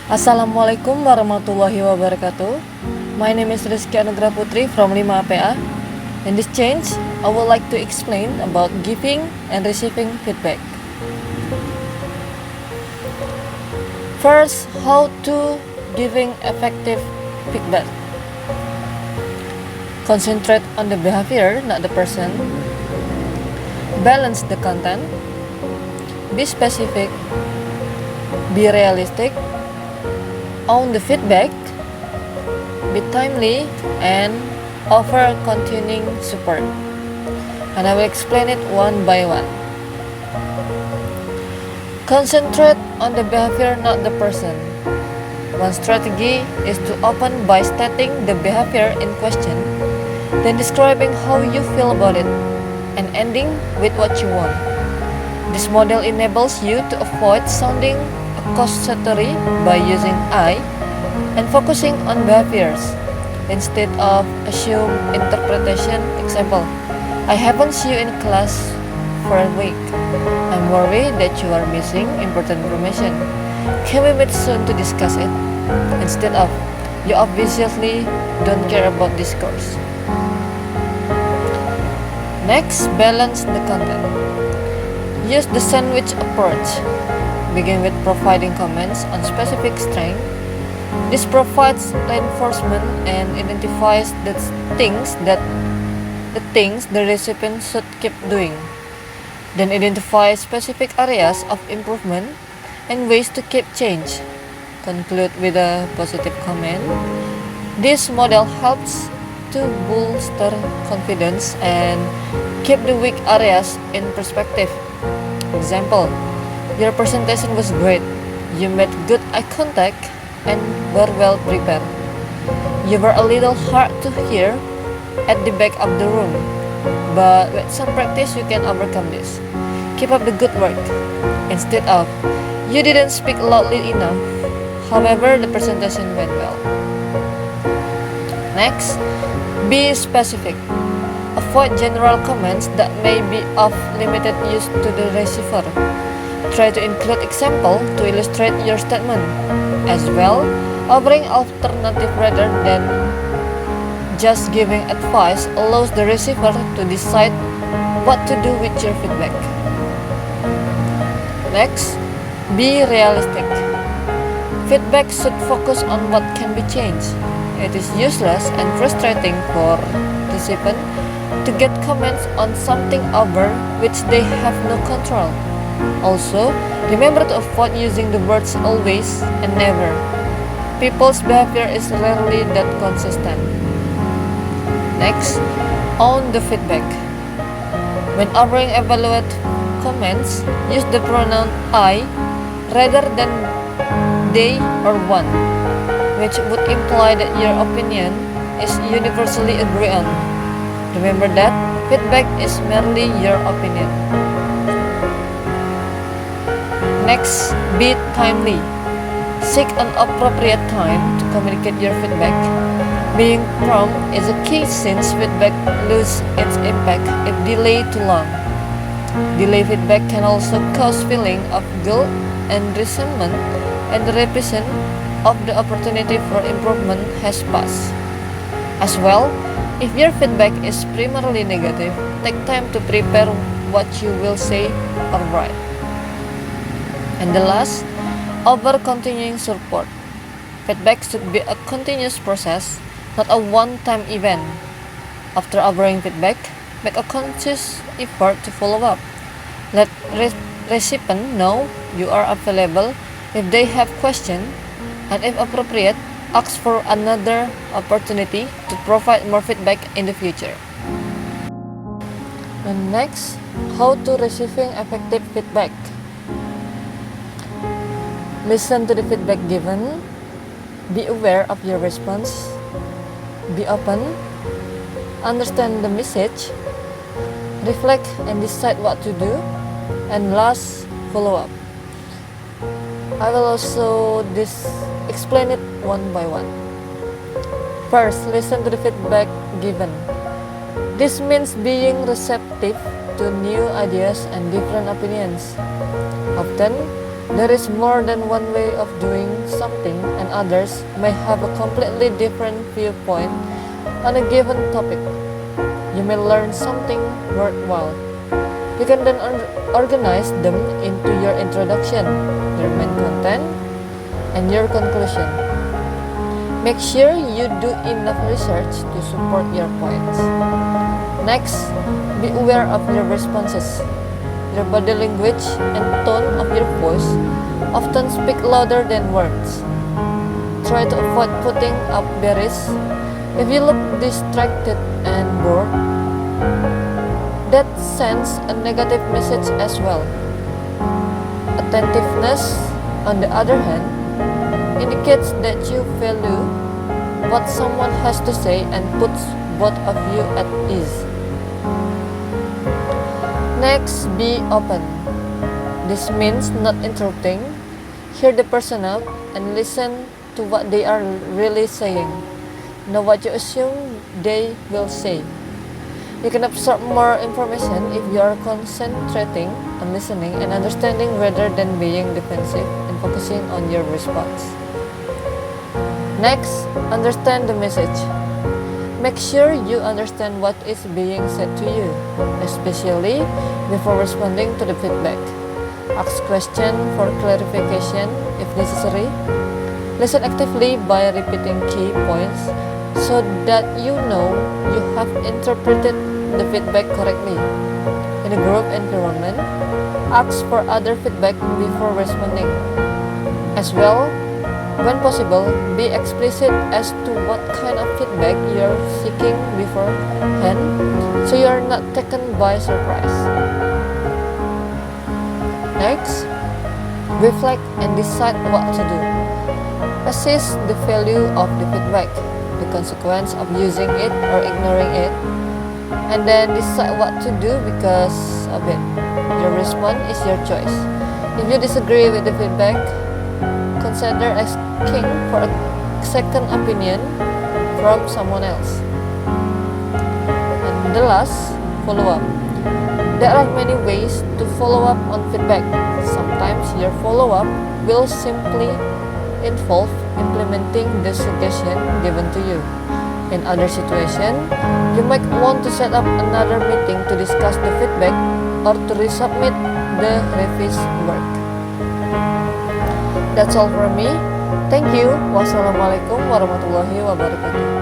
Assalamualaikum warahmatullahi wabarakatuh. My name is Rizky Anugra Putri from 5 APA. In this change, I would like to explain about giving and receiving feedback. First, how to giving effective feedback. Concentrate on the behavior, not the person. Balance the content. Be specific. Be realistic. Own the feedback, be timely, and offer continuing support. And I will explain it one by one. Concentrate on the behavior, not the person. One strategy is to open by stating the behavior in question, then describing how you feel about it, and ending with what you want. This model enables you to avoid sounding accusatory by using I and focusing on behaviors instead of assumed interpretation. Example, I haven't seen you in class for a week. I'm worried that you are missing important information. Can we meet soon to discuss it? Instead of, you obviously don't care about this course. Next, balance the content. Use the sandwich approach. Begin with providing comments on specific strengths. This provides reinforcement and identifies the things the recipient should keep doing. Then identify specific areas of improvement and ways to keep change. Conclude with a positive comment. This model helps to bolster confidence and keep the weak areas in perspective. Example, your presentation was great. You made good eye contact and were well prepared. You were a little hard to hear at the back of the room, but with some practice you can overcome this. Keep up the good work. Instead of, you didn't speak loudly enough. However, the presentation went well. Next, be specific. Avoid general comments that may be of limited use to the receiver. Try to include example to illustrate your statement. As well, offering alternative rather than just giving advice allows the receiver to decide what to do with your feedback. Next, be realistic. Feedback should focus on what can be changed. It is useless and frustrating for recipients to get comments on something over which they have no control. Also, remember to avoid using the words always and never. People's behavior is rarely that consistent. Next, own the feedback. When offering evaluate comments, use the pronoun I rather than they or one, which would imply that your opinion is universally agreed on. Remember that feedback is merely your opinion. Next, be timely. Seek an appropriate time to communicate your feedback. Being prompt is a key since feedback loses its impact if delayed too long. Delayed feedback can also cause feeling of guilt and resentment, and the repetition of the opportunity for improvement has passed. As well, if your feedback is primarily negative, take time to prepare what you will say or write. And the last, offer continuing support. Feedback should be a continuous process, not a one-time event. After offering feedback, make a conscious effort to follow up. Let recipients know you are available if they have questions, and if appropriate, ask for another opportunity to provide more feedback in the future. And next, how to receiving effective feedback. Listen to the feedback given. Be aware of your response. Be open. Understand the message. Reflect and decide what to do. And last, follow up. I will also explain it one by one. First, listen to the feedback given. This means being receptive to new ideas and different opinions. Often, There is more than one way of doing something, and others may have a completely different viewpoint on a given topic. You may learn something worthwhile. You can then organize them into your introduction, your main content, and your conclusion. Make sure you do enough research to support your points. Next, be aware of your responses. Your body language and tone of your voice often speak louder than words. Try to avoid putting up barriers. If you look distracted and bored, that sends a negative message as well. Attentiveness, on the other hand, indicates that you value what someone has to say and puts both of you at ease. Next, be open. This means not interrupting. Hear the person out and listen to what they are really saying. Know what you assume they will say. You can absorb more information if you are concentrating on listening and understanding rather than being defensive and focusing on your response. Next, understand the message. Make sure you understand what is being said to you, especially before responding to the feedback. Ask questions for clarification if necessary. Listen actively by repeating key points so that you know you have interpreted the feedback correctly. In a group environment, ask for other feedback before responding. As well, when possible, be explicit as to what kind of feedback you are seeking beforehand so you are not taken by surprise. Next, reflect and decide what to do. Assess the value of the feedback, the consequence of using it or ignoring it, and then decide what to do because of it. Your response is your choice. If you disagree with the feedback, consider asking for a second opinion from someone else. And the last, follow up. There are many ways to follow up on feedback. Sometimes your follow up will simply involve implementing the suggestion given to you. In other situations, you might want to set up another meeting to discuss the feedback or to resubmit the revised work. That's all from me. Thank you. Wassalamualaikum warahmatullahi wabarakatuh.